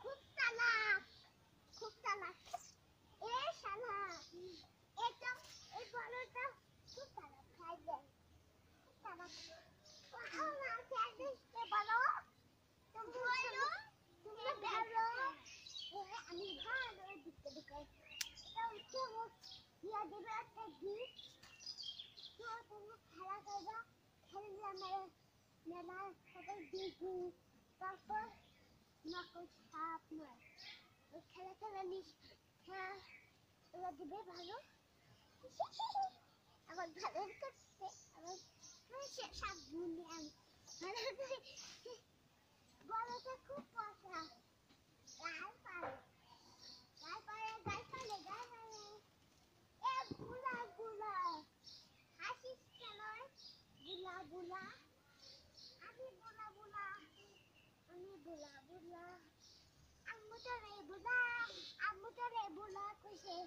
খুব চালাক, খুব চালাক। এ শালা, এটা এই বড়টা খুব চালাক, খাই দেয়। চালাক। আমার ফ্যামিলিতে বলো, তুমি ভালো, তুমি ভালো। আমি ভালো দিতে দিতে। এটা উঠে ইয়া দেবে একটা গিফট। তো তুমি খেলা করবা, খেললে মেলা সবাই দেখবো। তারপর নাকল সাপ নয়, ওই খেলা খেলা নিস, হ্যাঁ ওরা দিবে ভালো। আমার ভালো করছে, আমার সাপ গুলি আমি বড়টা খুব পয়সা গায়ে পারে, গায়ে পারে, গায়ে পারে, গায়ে পারে। এ গুলা গুলা হাসিস কেন? গুলা গুলা আমি গুলা গুলা, আমি গুলা গুলা, আম্মু তো রে বুলা কইছে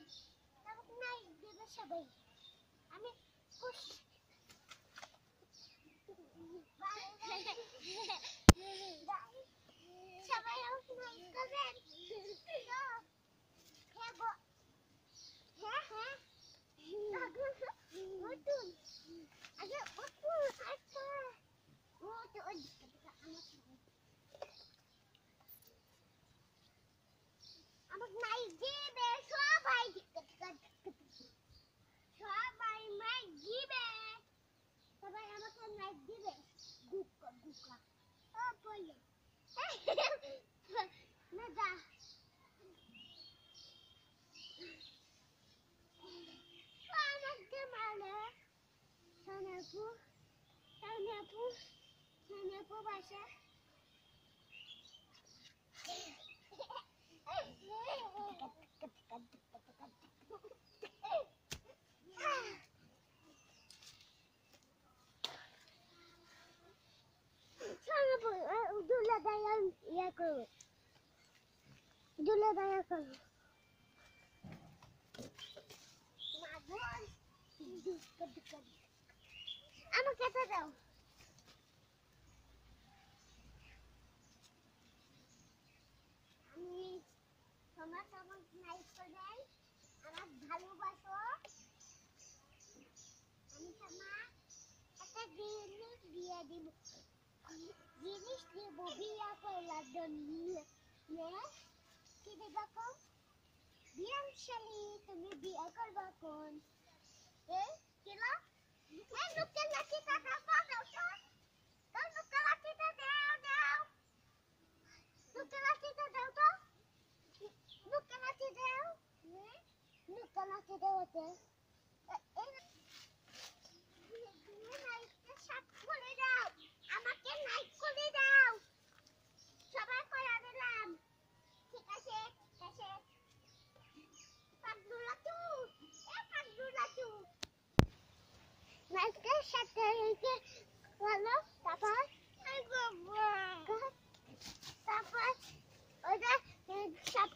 তারপর নাই দেবে সবাই। আমি খুশ সবাই আমাকে নাই করবেন। হ্যাঁ হ্যাঁ উঠুন আগে উঠুন। আচ্ছা আমাকে নাই দিবে সবাই, সবাই নাই দিবে, সবাই আমাকে নাই দিবে। গুকা গুকা ও বলে না যা আমাকে মানে সানাপু সানাপু সানাপু বাসা দুলা দায়া ইয়া করো, দুলা দায়া করো আমাকে তো দাও। আমি তোমার সবার নাইট করে আমার ভালোবাসো। আমি তোমার একটা জিনিস দিয়ে দিব, জিনিস দিব বিয়া করার জন্য। কি দেবা কম বিয়াশালী, তুমি বিয়া করবা কোন? এ কিলা এ লোকে লাঠিটা দাও দাও দাও দাও, লোকে লাঠিটা দাও দাও, লোকে লাঠিটা দাও তো, লোকে লাঠি দাও, লোকে লাঠি দাও ওকে। আমাকে নাইট করে দাও, সবাই করে দিলাম। ঠিক আছে ঠিক আছে পাগলুলা তু, এ পাগলুলা তু নাইটের সাথে রেখে ভালো। তারপর তারপর ওটা সব